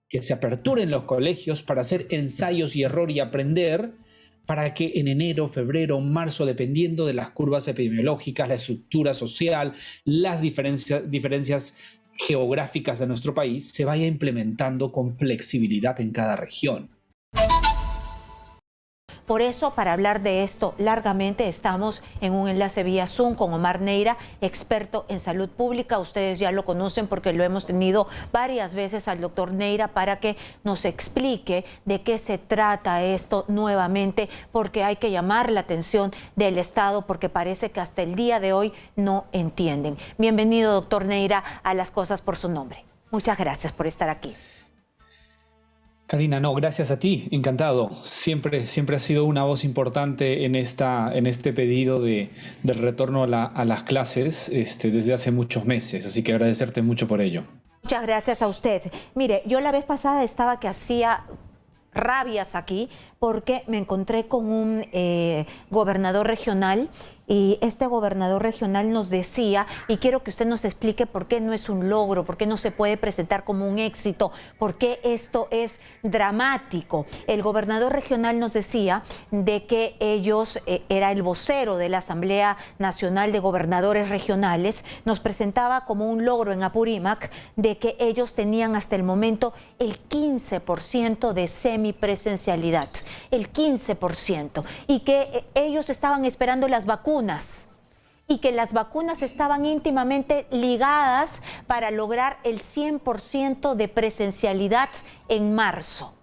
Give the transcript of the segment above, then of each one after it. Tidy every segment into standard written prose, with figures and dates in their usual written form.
que se aperturen los colegios para hacer ensayos y error y aprender, para que en enero, febrero, marzo, dependiendo de las curvas epidemiológicas, la estructura social, las diferencias geográficas de nuestro país, se vaya implementando con flexibilidad en cada región. Por eso, para hablar de esto largamente, estamos en un enlace vía Zoom con Omar Neira, experto en salud pública. Ustedes ya lo conocen porque lo hemos tenido varias veces al doctor Neira para que nos explique de qué se trata esto nuevamente, porque hay que llamar la atención del Estado, porque parece que hasta el día de hoy no entienden. Bienvenido, doctor Neira, a Las Cosas por su Nombre. Muchas gracias por estar aquí. Karina, no, gracias a ti, encantado. Siempre has sido una voz importante en este pedido del retorno a las clases desde hace muchos meses, así que agradecerte mucho por ello. Muchas gracias a usted. Mire, yo la vez pasada estaba que hacía rabias aquí porque me encontré con un gobernador regional, y este gobernador regional nos decía, y quiero que usted nos explique por qué no es un logro, por qué no se puede presentar como un éxito, por qué esto es dramático. El gobernador regional nos decía de que ellos, era el vocero de la Asamblea Nacional de Gobernadores Regionales, nos presentaba como un logro en Apurímac de que ellos tenían hasta el momento el 15% de semipresencialidad, el 15%, y que ellos estaban esperando las vacunas, y que las vacunas estaban íntimamente ligadas para lograr el 100% de presencialidad en marzo.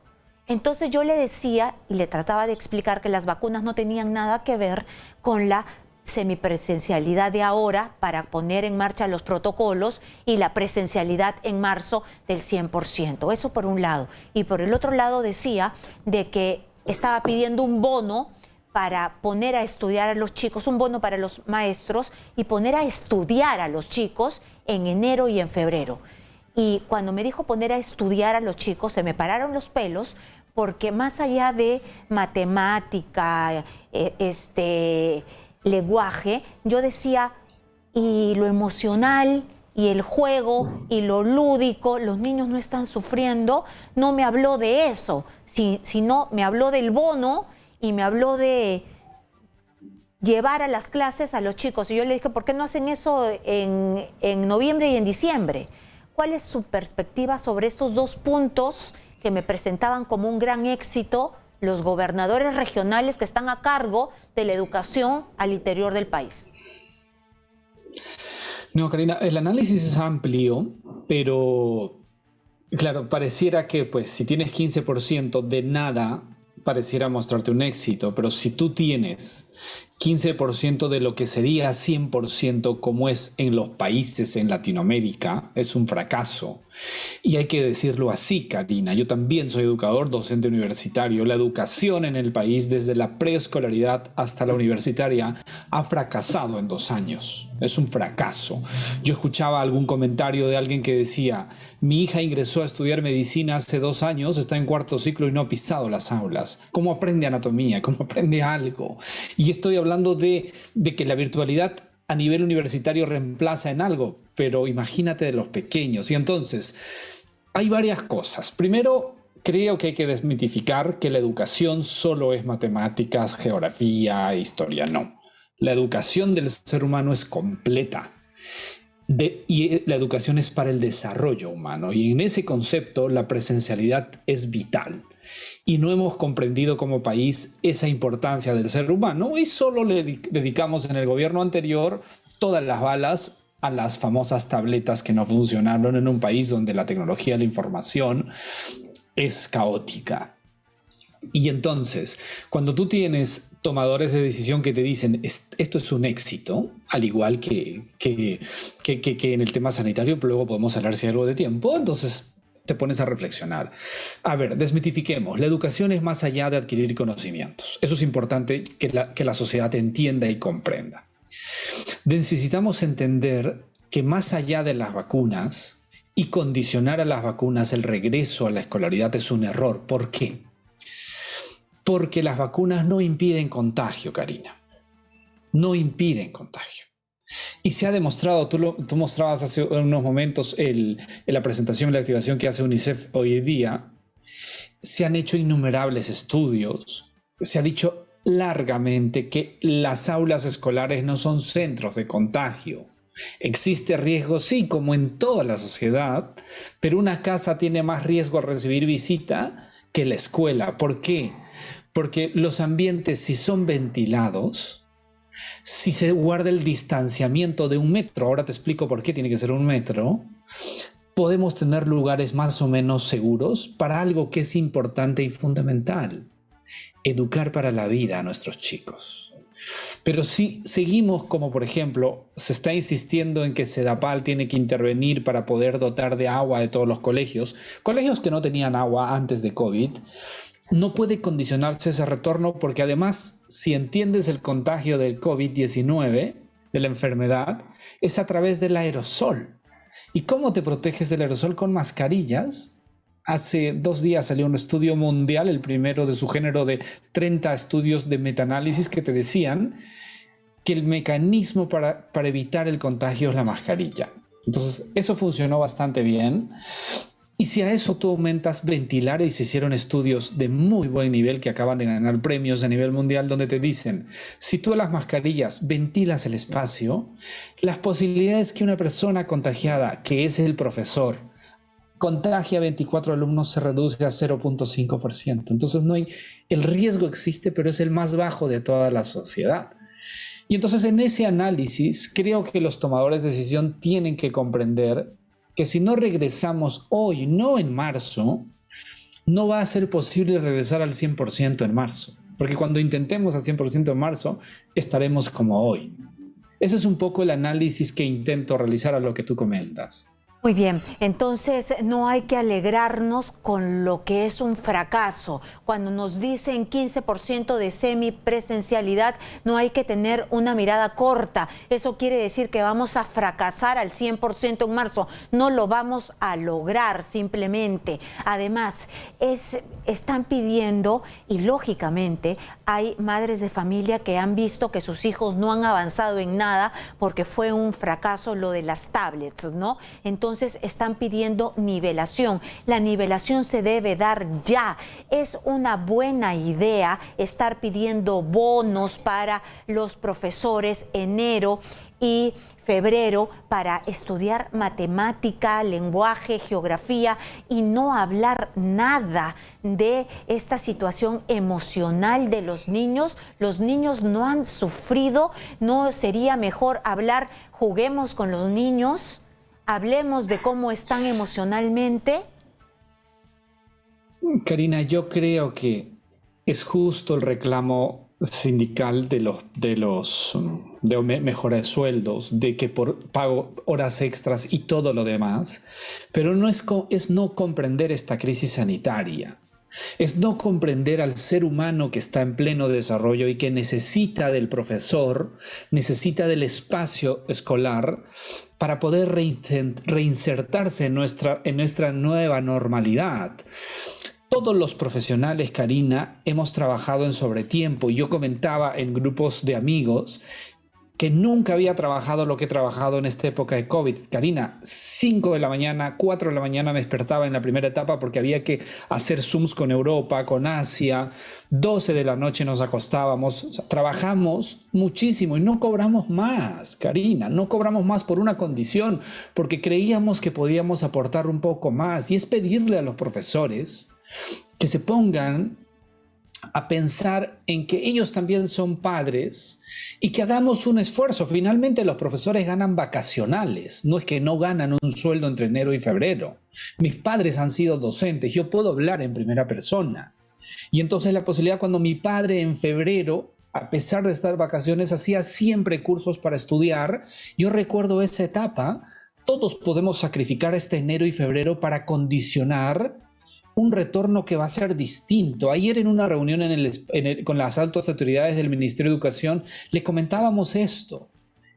Entonces yo le decía y le trataba de explicar que las vacunas no tenían nada que ver con la semipresencialidad de ahora para poner en marcha los protocolos y la presencialidad en marzo del 100%. Eso por un lado. Y por el otro lado decía de que estaba pidiendo un bono para poner a estudiar a los chicos, un bono para los maestros, y poner a estudiar a los chicos en enero y en febrero. Y cuando me dijo poner a estudiar a los chicos, se me pararon los pelos, porque más allá de matemática, lenguaje, yo decía, y lo emocional, y el juego, y lo lúdico, los niños no están sufriendo. No me habló de eso, sino me habló del bono, y me habló de llevar a las clases a los chicos. Y yo le dije, ¿por qué no hacen eso en noviembre y en diciembre? ¿Cuál es su perspectiva sobre estos dos puntos que me presentaban como un gran éxito los gobernadores regionales que están a cargo de la educación al interior del país? No, Karina, el análisis es amplio, pero claro, pareciera que pues si tienes 15% de nada, pareciera mostrarte un éxito, pero si tú tienes 15% de lo que sería 100% como es en los países en Latinoamérica, es un fracaso. Y hay que decirlo así, Karina. Yo también soy educador, docente universitario. La educación en el país, desde la preescolaridad hasta la universitaria, ha fracasado en 2 años. Es un fracaso. Yo escuchaba algún comentario de alguien que decía, mi hija ingresó a estudiar medicina hace 2 años, está en 4º ciclo y no ha pisado las aulas. ¿Cómo aprende anatomía? ¿Cómo aprende algo? Y estoy hablando de que la virtualidad a nivel universitario reemplaza en algo, pero imagínate de los pequeños. Y entonces, hay varias cosas. Primero, creo que hay que desmitificar que la educación solo es matemáticas, geografía, historia. No. La educación del ser humano es completa. Y la educación es para el desarrollo humano. Y en ese concepto, la presencialidad es vital. Y no hemos comprendido como país esa importancia del ser humano y solo le dedicamos en el gobierno anterior todas las balas a las famosas tabletas que no funcionaron en un país donde la tecnología de la información es caótica. Y entonces, cuando tú tienes tomadores de decisión que te dicen esto es un éxito, al igual que en el tema sanitario, pero luego podemos hablar si hay algo de tiempo, entonces te pones a reflexionar. A ver, desmitifiquemos. La educación es más allá de adquirir conocimientos. Eso es importante que la sociedad entienda y comprenda. Necesitamos entender que más allá de las vacunas y condicionar a las vacunas el regreso a la escolaridad es un error. ¿Por qué? Porque las vacunas no impiden contagio, Karina. No impiden contagio. Y se ha demostrado, tú mostrabas hace unos momentos en la presentación y la activación que hace UNICEF hoy en día, se han hecho innumerables estudios, se ha dicho largamente que las aulas escolares no son centros de contagio. Existe riesgo, sí, como en toda la sociedad, pero una casa tiene más riesgo a recibir visita que la escuela. ¿Por qué? Porque los ambientes, si son ventilados, si se guarda el distanciamiento de 1 metro, ahora te explico por qué tiene que ser 1 metro, podemos tener lugares más o menos seguros para algo que es importante y fundamental: educar para la vida a nuestros chicos. Pero si seguimos, como por ejemplo, se está insistiendo en que Sedapal tiene que intervenir para poder dotar de agua de todos los colegios que no tenían agua antes de COVID, no puede condicionarse ese retorno, porque además, si entiendes el contagio del COVID-19, de la enfermedad, es a través del aerosol. ¿Y cómo te proteges del aerosol? Con mascarillas. Hace 2 días salió un estudio mundial, el primero de su género, de 30 estudios de metaanálisis, que te decían que el mecanismo para evitar el contagio es la mascarilla. Entonces, eso funcionó bastante bien. Y si a eso tú aumentas ventilar, y se hicieron estudios de muy buen nivel que acaban de ganar premios a nivel mundial, donde te dicen, si tú a las mascarillas ventilas el espacio, las posibilidades que una persona contagiada, que es el profesor, contagia a 24 alumnos, se reduce a 0.5%. Entonces el riesgo existe, pero es el más bajo de toda la sociedad. Y entonces, en ese análisis, creo que los tomadores de decisión tienen que comprender que si no regresamos hoy, no en marzo, no va a ser posible regresar al 100% en marzo. Porque cuando intentemos al 100% en marzo, estaremos como hoy. Ese es un poco el análisis que intento realizar a lo que tú comentas. Muy bien, entonces no hay que alegrarnos con lo que es un fracaso. Cuando nos dicen 15% de semipresencialidad, no hay que tener una mirada corta. Eso quiere decir que vamos a fracasar al 100% en marzo. No lo vamos a lograr simplemente. Además, están pidiendo, y lógicamente hay madres de familia que han visto que sus hijos no han avanzado en nada porque fue un fracaso lo de las tablets, ¿no? Entonces están pidiendo nivelación. La nivelación se debe dar ya. Es una buena idea estar pidiendo bonos para los profesores enero y febrero para estudiar matemática, lenguaje, geografía, y no hablar nada de esta situación emocional de los niños. Los niños no han sufrido. ¿No sería mejor hablar, juguemos con los niños? Hablemos de cómo están emocionalmente. Karina, yo creo que es justo el reclamo sindical de mejora de sueldos, de que por pago horas extras y todo lo demás, pero es no comprender esta crisis sanitaria. Es no comprender al ser humano que está en pleno desarrollo y que necesita del profesor, necesita del espacio escolar para poder reinsertarse en nuestra nueva normalidad. Todos los profesionales, Karina, hemos trabajado en sobretiempo. Yo comentaba en grupos de amigos que nunca había trabajado lo que he trabajado en esta época de COVID. Karina, 5 de la mañana, 4 de la mañana me despertaba en la primera etapa porque había que hacer Zooms con Europa, con Asia. 12 de la noche nos acostábamos. O sea, trabajamos muchísimo y no cobramos más, Karina. No cobramos más por una condición, porque creíamos que podíamos aportar un poco más. Y es pedirle a los profesores que se pongan a pensar en que ellos también son padres y que hagamos un esfuerzo. Finalmente los profesores ganan vacacionales, no es que no ganan un sueldo entre enero y febrero. Mis padres han sido docentes, yo puedo hablar en primera persona. Y entonces la posibilidad, cuando mi padre en febrero, a pesar de estar de vacaciones, hacía siempre cursos para estudiar, yo recuerdo esa etapa. Todos podemos sacrificar este enero y febrero para condicionar un retorno que va a ser distinto. Ayer en una reunión con las altas autoridades del Ministerio de Educación le comentábamos esto,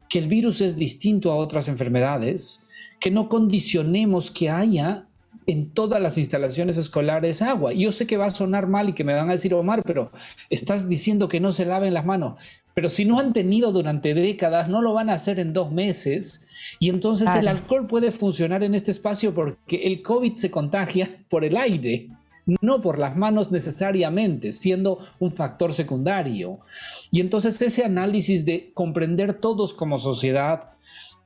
que el virus es distinto a otras enfermedades, que no condicionemos que haya en todas las instalaciones escolares agua. Yo sé que va a sonar mal y que me van a decir, Omar, pero estás diciendo que no se laven las manos. Pero si no han tenido durante décadas, no lo van a hacer en 2 meses. Y entonces el alcohol puede funcionar en este espacio porque el COVID se contagia por el aire, no por las manos necesariamente, siendo un factor secundario. Y entonces ese análisis de comprender todos como sociedad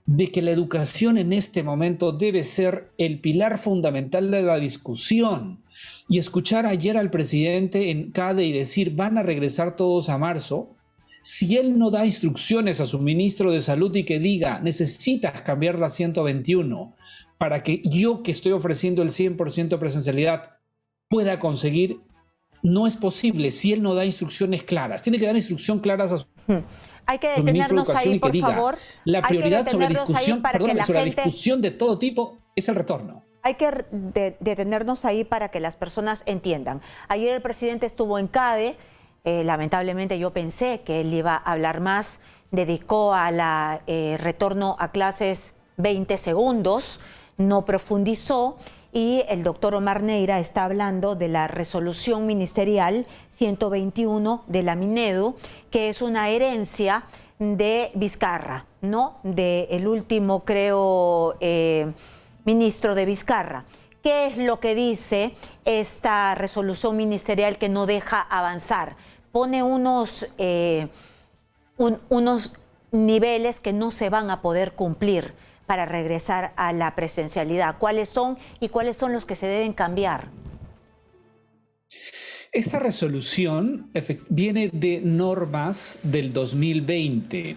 de que la educación en este momento debe ser el pilar fundamental de la discusión, y escuchar ayer al presidente en CADE y decir van a regresar todos a marzo, si él no da instrucciones a su ministro de Salud y que diga necesitas cambiar la 121 para que yo, que estoy ofreciendo el 100% presencialidad, pueda conseguir, no es posible si él no da instrucciones claras. Tiene que dar instrucciones claras a su Hay que ministro de detenernos Educación ahí, y que por diga, favor. la prioridad sobre Para discusión de todo tipo es el retorno. Hay que detenernos ahí para que las personas entiendan. Ayer el presidente estuvo en CADE, lamentablemente yo pensé que él iba a hablar más, dedicó a la retorno a clases 20 segundos, no profundizó, y el doctor Omar Neira está hablando de la resolución ministerial 121 de la Minedu, que es una herencia de Vizcarra, ¿no? Del último, creo, ministro de Vizcarra. ¿Qué es lo que dice esta resolución ministerial que no deja avanzar? Pone unos niveles que no se van a poder cumplir para regresar a la presencialidad. ¿Cuáles son y cuáles son los que se deben cambiar? Esta resolución viene de normas del 2020.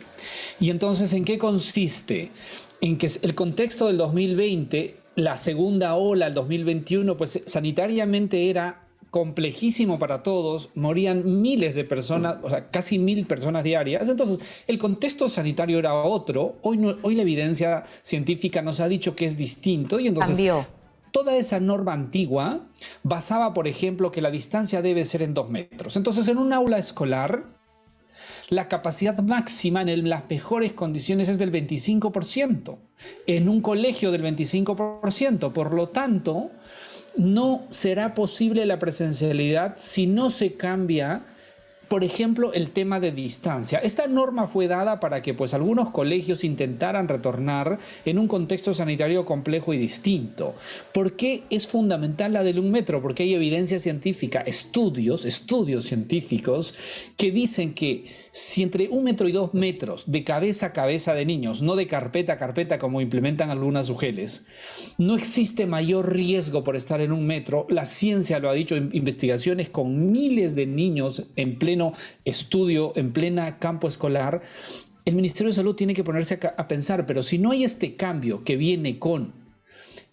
Y entonces, ¿en qué consiste? En que el contexto del 2020, la segunda ola, el 2021, pues sanitariamente era complejísimo para todos, morían miles de personas, o sea, casi 1000 personas diarias. Entonces, el contexto sanitario era otro. Hoy la evidencia científica nos ha dicho que es distinto y entonces cambió. Toda esa norma antigua basaba, por ejemplo, que la distancia debe ser en 2 metros. Entonces, en un aula escolar, la capacidad máxima en las mejores condiciones es del 25%, en un colegio del 25%. Por lo tanto, no será posible la presencialidad si no se cambia, por ejemplo, el tema de distancia. Esta norma fue dada para que pues algunos colegios intentaran retornar en un contexto sanitario complejo y distinto. ¿Por qué es fundamental la del 1 metro? Porque hay evidencia científica, estudios científicos que dicen que si entre 1 metro y 2 metros de cabeza a cabeza de niños, no de carpeta a carpeta como implementan algunas UGELes, no existe mayor riesgo por estar en 1 metro. La ciencia lo ha dicho, investigaciones con miles de niños en pleno estudio, en plena campo escolar. El Ministerio de Salud tiene que ponerse a pensar, pero si no hay este cambio que viene con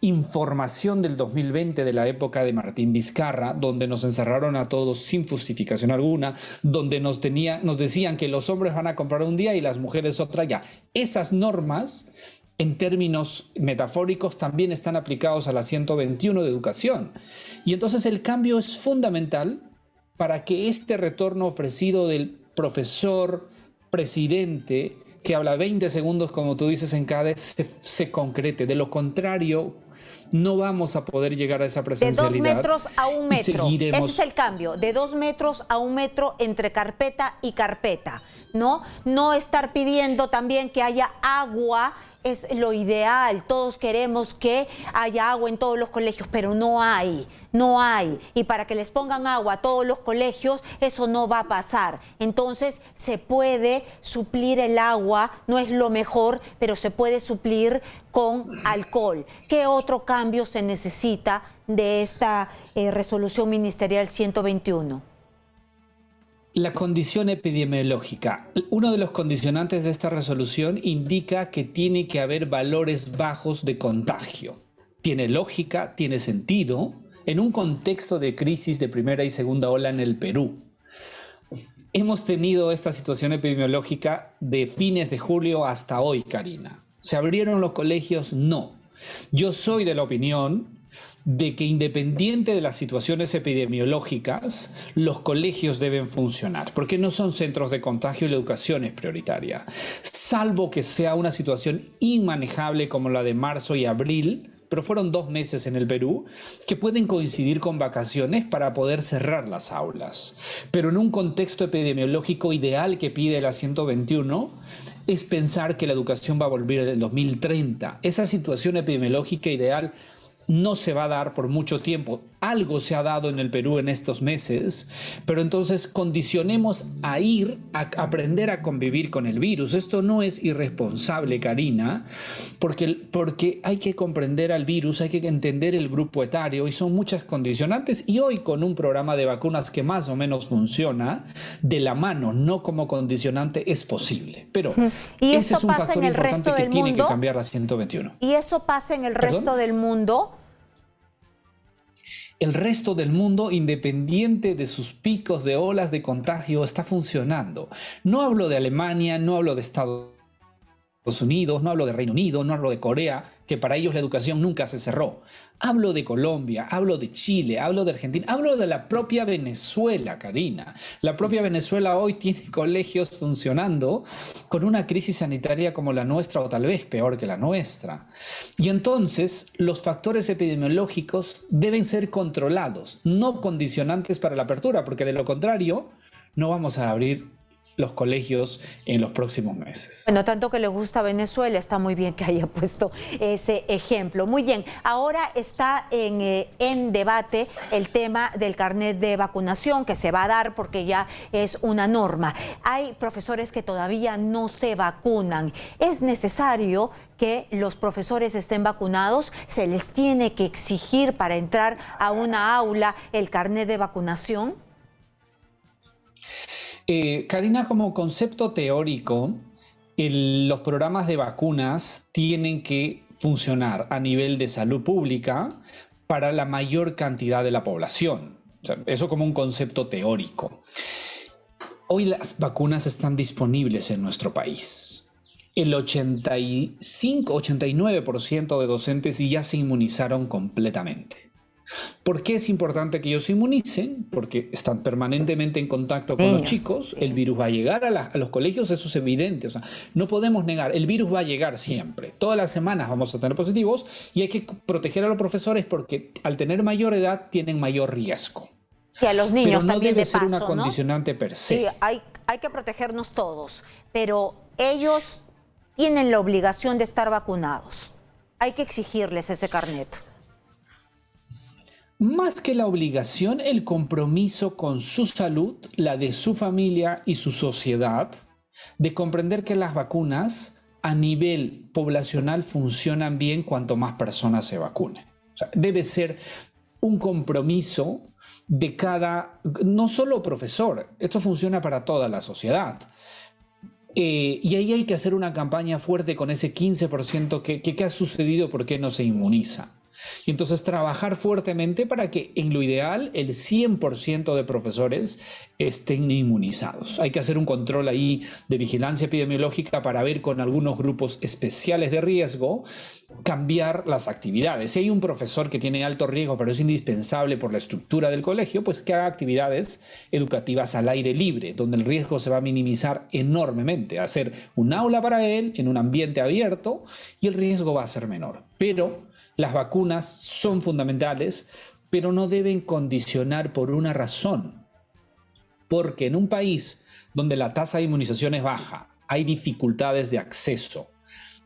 información del 2020 de la época de Martín Vizcarra, donde nos encerraron a todos sin justificación alguna, donde nos decían que los hombres van a comprar un día y las mujeres otra, ya. Esas normas, en términos metafóricos, también están aplicados a la 121 de educación. Y entonces el cambio es fundamental para que este retorno ofrecido del profesor presidente, que habla 20 segundos, como tú dices en CADE, se concrete. De lo contrario, no vamos a poder llegar a esa presencialidad. De 2 metros a 1 metro. Seguiremos... Ese es el cambio, de 2 metros a 1 metro entre carpeta y carpeta, ¿no? No estar pidiendo también que haya agua. Es lo ideal, todos queremos que haya agua en todos los colegios, pero no hay. Y para que les pongan agua a todos los colegios, eso no va a pasar. Entonces, se puede suplir el agua, no es lo mejor, pero se puede suplir con alcohol. ¿Qué otro cambio se necesita de esta resolución ministerial 121? La condición epidemiológica. Uno de los condicionantes de esta resolución indica que tiene que haber valores bajos de contagio. Tiene lógica, tiene sentido, en un contexto de crisis de primera y segunda ola en el Perú. Hemos tenido esta situación epidemiológica de fines de julio hasta hoy, Karina. ¿Se abrieron los colegios? No. Yo soy de la opinión de que independiente de las situaciones epidemiológicas, los colegios deben funcionar, porque no son centros de contagio y la educación es prioritaria. Salvo que sea una situación inmanejable como la de marzo y abril, pero fueron 2 meses en el Perú, que pueden coincidir con vacaciones para poder cerrar las aulas. Pero en un contexto epidemiológico ideal que pide la 121, es pensar que la educación va a volver en el 2030. Esa situación epidemiológica ideal no se va a dar por mucho tiempo. Algo se ha dado en el Perú en estos meses, pero entonces condicionemos a ir a aprender a convivir con el virus. Esto no es irresponsable, Karina, porque hay que comprender al virus, hay que entender el grupo etario y son muchas condicionantes. Y hoy con un programa de vacunas que más o menos funciona, de la mano, no como condicionante, es posible. Pero ¿Y ese esto es un pasa factor en el importante resto que del tiene mundo? que cambiar la 121. ¿Y eso pasa en el ¿Perdón? resto del mundo? El resto del mundo, independiente de sus picos de olas de contagio, está funcionando. No hablo de Alemania, no hablo de Estados Unidos, no hablo de Reino Unido, no hablo de Corea, que para ellos la educación nunca se cerró. Hablo de Colombia, hablo de Chile, hablo de Argentina, hablo de la propia Venezuela, Karina. La propia Venezuela hoy tiene colegios funcionando con una crisis sanitaria como la nuestra o tal vez peor que la nuestra. Y entonces los factores epidemiológicos deben ser controlados, no condicionantes para la apertura, porque de lo contrario no vamos a abrir los colegios en los próximos meses. Bueno, tanto que le gusta a Venezuela, está muy bien que haya puesto ese ejemplo. Muy bien, ahora está en debate el tema del carnet de vacunación que se va a dar porque ya es una norma. Hay profesores que todavía no se vacunan. ¿Es necesario que los profesores estén vacunados? ¿Se les tiene que exigir para entrar a una aula el carnet de vacunación? Karina, como concepto teórico, los programas de vacunas tienen que funcionar a nivel de salud pública para la mayor cantidad de la población. O sea, eso como un concepto teórico. Hoy las vacunas están disponibles en nuestro país. El 85-89% de docentes ya se inmunizaron completamente. ¿Por qué es importante que ellos se inmunicen? Porque están permanentemente en contacto con los chicos, el virus va a llegar a los colegios, eso es evidente, o sea, no podemos negar, el virus va a llegar siempre, todas las semanas vamos a tener positivos y hay que proteger a los profesores porque al tener mayor edad tienen mayor riesgo. Y a los niños pero no también debe de ser paso, una condicionante per se. Sí, hay que protegernos todos, pero ellos tienen la obligación de estar vacunados. Hay que exigirles ese carnet. Más que la obligación, el compromiso con su salud, la de su familia y su sociedad, de comprender que las vacunas a nivel poblacional funcionan bien cuanto más personas se vacunen. O sea, debe ser un compromiso de cada, no solo profesor, esto funciona para toda la sociedad. Y ahí hay que hacer una campaña fuerte con ese 15% que ha sucedido, ¿por qué no se inmuniza? Y entonces trabajar fuertemente para que en lo ideal el 100% de profesores estén inmunizados. Hay que hacer un control ahí de vigilancia epidemiológica para ver con algunos grupos especiales de riesgo cambiar las actividades. Si hay un profesor que tiene alto riesgo pero es indispensable por la estructura del colegio, pues que haga actividades educativas al aire libre, donde el riesgo se va a minimizar enormemente. Hacer un aula para él en un ambiente abierto y el riesgo va a ser menor. Pero las vacunas son fundamentales, pero no deben condicionar por una razón. Porque en un país donde la tasa de inmunización es baja, hay dificultades de acceso,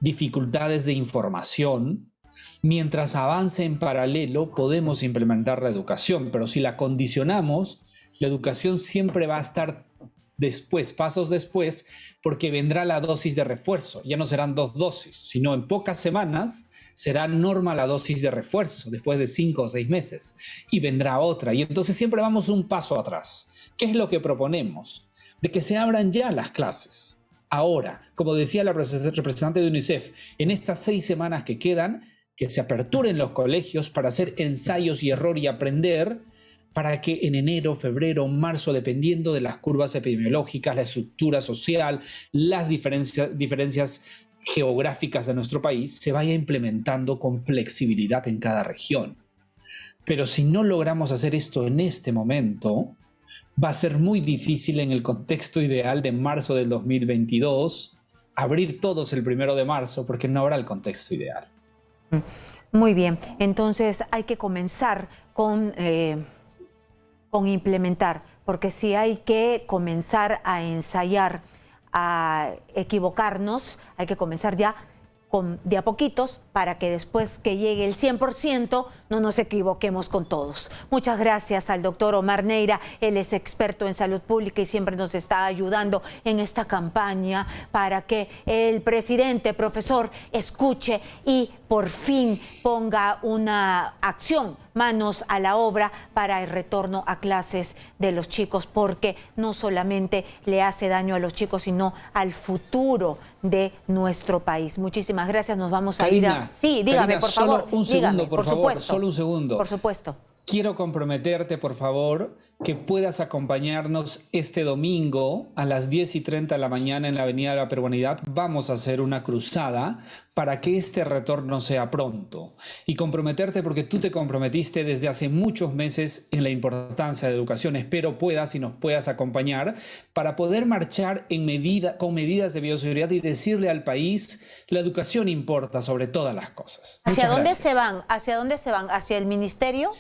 dificultades de información. Mientras avance en paralelo, podemos implementar la educación, pero si la condicionamos, la educación siempre va a estar después, pasos después, porque vendrá la dosis de refuerzo. Ya no serán 2 dosis, sino en pocas semanas será norma la dosis de refuerzo, después de 5 o 6 meses, y vendrá otra. Y entonces siempre vamos un paso atrás. ¿Qué es lo que proponemos? De que se abran ya las clases. Ahora, como decía la representante de UNICEF, en estas 6 semanas que quedan, que se aperturen los colegios para hacer ensayos y error y aprender, para que en enero, febrero, marzo, dependiendo de las curvas epidemiológicas, la estructura social, las diferencias geográficas de nuestro país, se vaya implementando con flexibilidad en cada región. Pero si no logramos hacer esto en este momento, va a ser muy difícil en el contexto ideal de marzo del 2022 abrir todos el 1 de marzo porque no habrá el contexto ideal. Muy bien, entonces hay que comenzar con implementar, porque si hay que comenzar a ensayar, a equivocarnos, hay que comenzar ya de a poquitos para que después que llegue el 100% no nos equivoquemos con todos. Muchas gracias al doctor Omar Neira, él es experto en salud pública y siempre nos está ayudando en esta campaña para que el presidente, profesor, escuche y por fin ponga una acción, manos a la obra para el retorno a clases de los chicos, porque no solamente le hace daño a los chicos, sino al futuro de nuestro país. Muchísimas gracias, nos vamos a ir a... Sí, dígame, Karina, por favor. Solo un segundo, dígame, por favor, supuesto, solo un segundo. Por supuesto. Quiero comprometerte, por favor, que puedas acompañarnos este domingo a las 10:30 de la mañana en la Avenida de la Peruanidad. Vamos a hacer una cruzada para que este retorno sea pronto. Y comprometerte porque tú te comprometiste desde hace muchos meses en la importancia de la educación. Espero puedas y nos puedas acompañar para poder marchar con medidas de bioseguridad y decirle al país, la educación importa sobre todas las cosas. ¿Hacia dónde se van? ¿Hacia dónde se van? ¿Hacia el ministerio?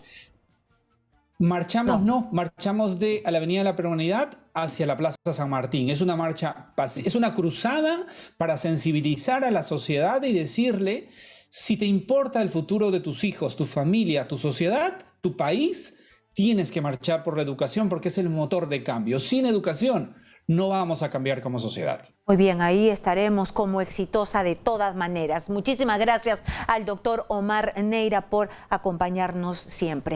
Marchamos marchamos a la Avenida de la Peruanidad hacia la Plaza San Martín. Es una marcha, es una cruzada para sensibilizar a la sociedad y decirle, si te importa el futuro de tus hijos, tu familia, tu sociedad, tu país, tienes que marchar por la educación porque es el motor de cambio. Sin educación no vamos a cambiar como sociedad. Muy bien, ahí estaremos como exitosa de todas maneras. Muchísimas gracias al doctor Omar Neira por acompañarnos siempre.